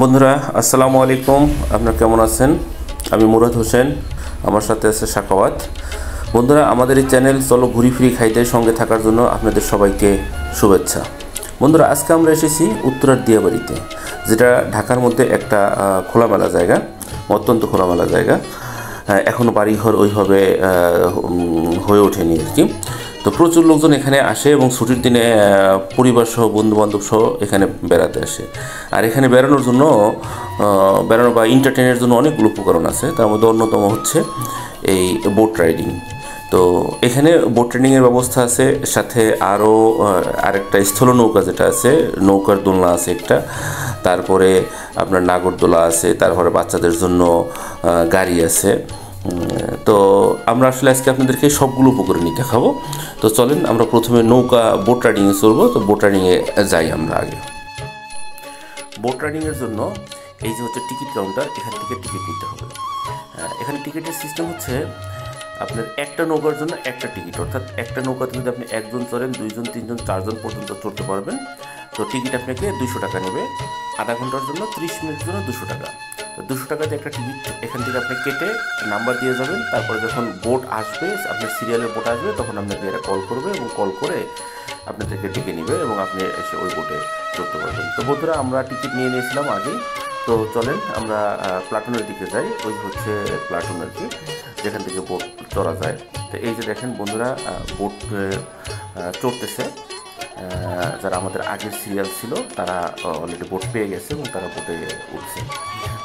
বন্ধুরা আসসালামু আলাইকুম, আপনারা কেমন আছেন? আমি মুরাদ হোসেন, আমার সাথে আছে সাখাওয়াত। বন্ধুরা, আমাদের এই চ্যানেল চলো ঘুরি ফিরি খাইতে সঙ্গে থাকার জন্য আপনাদের সবাইকে শুভেচ্ছা। বন্ধুরা, আজকে আমরা এসেছি উত্তরার দিয়াবাড়িতে, যেটা ঢাকার মধ্যে একটা খোলামেলা জায়গা, অত্যন্ত খোলামেলা জায়গা। এখনও বাড়িঘর ওইভাবে হয়ে ওঠেনি আর কি। তো প্রচুর লোকজন এখানে আসে এবং ছুটির দিনে পরিবার সহ বন্ধুবান্ধব সহ এখানে বেড়াতে আসে। আর এখানে বেড়ানো বা এন্টারটেনের জন্য অনেকগুলো উপকরণ আছে। তার মধ্যে অন্যতম হচ্ছে এই বোট রাইডিং। তো এখানে বোট রাইডিংয়ের ব্যবস্থা আছে, সাথে আরও আরেকটা স্থল নৌকা যেটা আছে, নৌকার দোলনা আছে একটা, তারপরে আপনার নাগরদোলা আছে, তারপরে বাচ্চাদের জন্য গাড়ি আছে। তো আমরা আসলে আজকে আপনাদেরকে সবগুলো উপকরণই দেখাবো। তো চলেন আমরা প্রথমে বোট রাইডিংয়ে চলবো। তো বোট রাইডিংয়ে যাই আমরা আগে। বোট রাইডিংয়ের জন্য এই যে হচ্ছে টিকিট কাউন্টার, এখান থেকে টিকিট নিতে হবে। এখানে টিকিটের সিস্টেম হচ্ছে আপনার একটা নৌকার জন্য একটা টিকিট, অর্থাৎ একটা নৌকাতে যদি আপনি একজন চড়েন, 2 জন 3 জন 4 জন পর্যন্ত চড়তে পারবেন। তো টিকিট আপনাকে 200 টাকা নেবে, আধা ঘন্টার জন্য, 30 মিনিটের জন্য 200 টাকা। তো 200 টাকাতে একটা টিকিট এখান থেকে আপনি কেটে নাম্বার দিয়ে যাবেন। তারপরে যখন বোট আসবে, আপনার সিরিয়ালের বোট আসবে, তখন আপনাকে এরা কল করবে এবং কল করে আপনাদেরকে ডেকে নেবে এবং আপনি এসে ওই বোটে চড়তে পারবেন। তো বন্ধুরা, আমরা টিকিট নিয়ে নিয়েছিলাম আগেই। তো চলেন আমরা প্লাটুনের দিকে যাই। ওই হচ্ছে প্লাটুন আর কি, যেখান থেকে বোট চড়া যায়। তো এই যে দেখেন বন্ধুরা, বোট চড়তেছে। যারা আমাদের আগের সিরিয়াল ছিল তারা অলরেডি বোট পেয়ে গেছে এবং তারা বোটে উঠছে।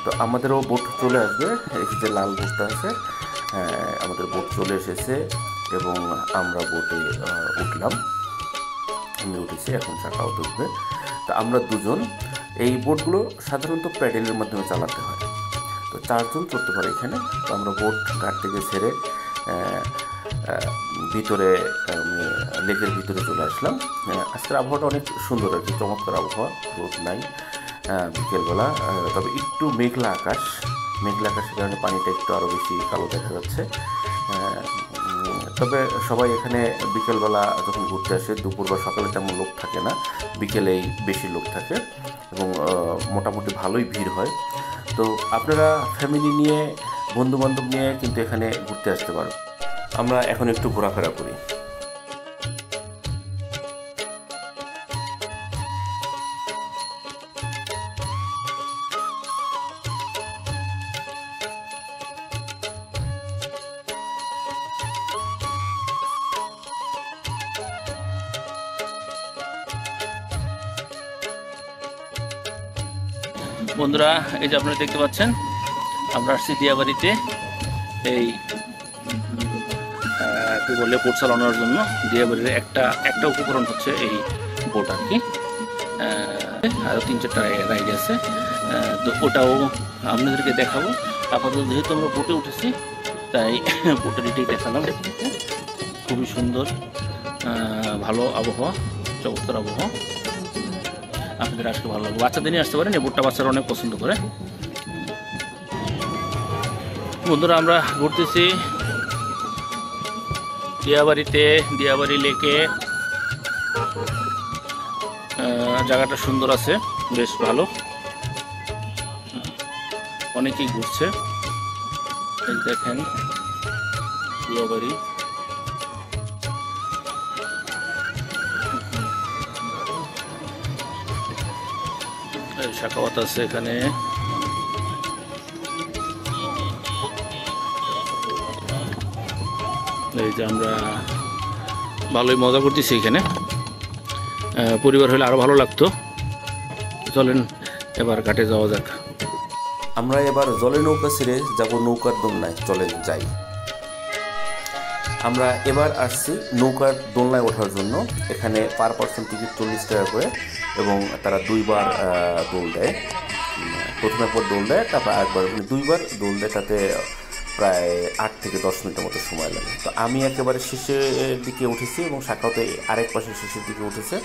তো আমাদেরও বোট চলে আসবে। এই যে লাল বোটটা আছে, আমাদের বোট চলে এসেছে এবং আমরা বোটে উঠলাম। আমি উঠেছি, এখন শাখাও উঠবে। তো আমরা দুজন। এই বোটগুলো সাধারণত প্যাডেলের মাধ্যমে চালাতে হয়। তো 4 জন চড়তে পারে এখানে। তো আমরা বোট ঘাট থেকে ছেড়ে ভিতরে লেকের ভিতরে চলে আসলাম। আজকের আবহাওয়াটা অনেক সুন্দর আর কি, চমৎকার আবহাওয়া, রোদ নাই বিকেলবেলা। তবে একটু মেঘলা আকাশের কারণে পানিটা একটু আরও বেশি কালো দেখা যাচ্ছে। তবে সবাই এখানে বিকেলবেলা যখন ঘুরতে আসে, দুপুর বা সকালে তেমন লোক থাকে না, বিকেলেই বেশি লোক থাকে এবং মোটামুটি ভালোই ভিড় হয়। তো আপনারা ফ্যামিলি নিয়ে, বন্ধুবান্ধব নিয়ে কিন্তু এখানে ঘুরতে আসতে পারেন। আমরা এখন একটু ঘোরাফেরা করি। বন্ধুরা, এই যে আপনারা দেখতে পাচ্ছেন, আমরা আসছি দিয়াবাড়িতে এই কি বলে বোট চালানোর জন্য। দিয়াবাড়ির একটা উপকরণ হচ্ছে এই বোট আর কি। আরও 3-4টা রাইড আছে, তো ওটাও আপনাদেরকে দেখাবো। আপাতত যেহেতু আমরা বোটে উঠেছি, তাই বোটের এটাই দেখালাম। খুবই সুন্দর, ভালো আবহাওয়া, চমৎকার আবহাওয়া। আপনাদের আজকে ভালো লাগবে, বাচ্চাদের নিয়ে আসতে পারেন। এই বোটটা বাচ্চারা অনেক পছন্দ করে। বন্ধুরা, আমরা ঘুরতেছি দিয়াবাড়ি লেকে। জায়গাটা সুন্দর আছে, বেশ ভালো, অনেকেই ঘুরছে। দেখেন দিয়াবাড়ি। শাখাওয়াত আছে এখানে। এই যে আমরা ভালোই মজা করতেছি এখানে, পরিবার হলে আরো ভালো লাগতো। চলেন এবার ঘাটে যাওয়া যাক। আমরা এবার জলে নৌকা ছেড়ে যাব নৌকার দোলনায়, চলেন যাই। আমরা এবার আসছি নৌকার দোলনায় ওঠার জন্য। এখানে পার পার্সন টিকিট 40 টাকা করে এবং তারা 2বার দোল দেয়। প্রথমে একবার দোল দেয়, তারপর একবার, 2বার দোল দেয়। তাতে প্রায় 8 থেকে 10 মিনিটের মতো সময় লাগে। তো আমি একেবারে শেষের দিকে উঠেছি এবং শাখাতে আরেক পাশে শেষের দিকে উঠেছে।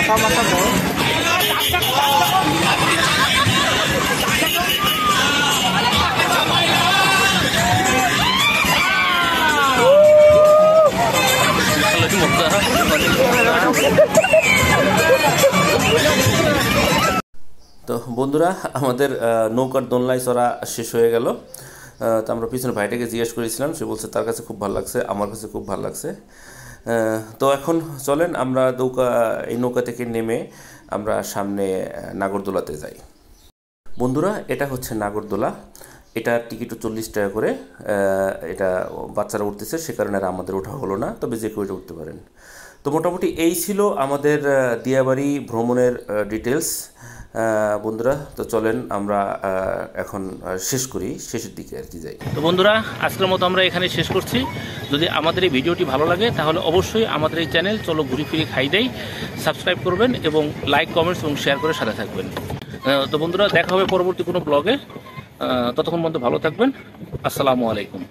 তো বন্ধুরা, আমাদের নৌকার দোলনায় চড়া শেষ হয়ে গেল। তো আমরা পিছনে ভাইটাকে জিজ্ঞেস করেছিলাম, সে বলছে তার কাছে খুব ভালো লাগছে, আমার কাছে খুব ভালো লাগছে। তো এখন চলেন আমরা এই নৌকা থেকে নেমে আমরা সামনে নাগরদোলাতে যাই। বন্ধুরা, এটা হচ্ছে নাগরদোলা। এটা টিকিটও 40 টাকা করে। এটা বাচ্চারা উঠতেছে, সে কারণে আর আমাদের ওঠা হলো না, তবে যে কেউ উঠতে পারেন। তো মোটামুটি এই ছিল আমাদের দিয়াবাড়ি ভ্রমণের ডিটেলস। বন্ধুরা, তো চলেন আমরা এখন শেষ করি, শেষের দিকে আর কি যাই। তো বন্ধুরা, আজকের মতো আমরা এখানে শেষ করছি। যদি আমাদের এই ভিডিওটি ভালো লাগে তাহলে অবশ্যই আমাদের এই চ্যানেল চলো ঘুরি ফিরি খাই দেই সাবস্ক্রাইব করবেন এবং লাইক, কমেন্টস এবং শেয়ার করে সাথে থাকবেন। তো বন্ধুরা, দেখা হবে পরবর্তী কোনো ব্লগে। ততক্ষণ পর্যন্ত ভালো থাকবেন। আসসালামু আলাইকুম।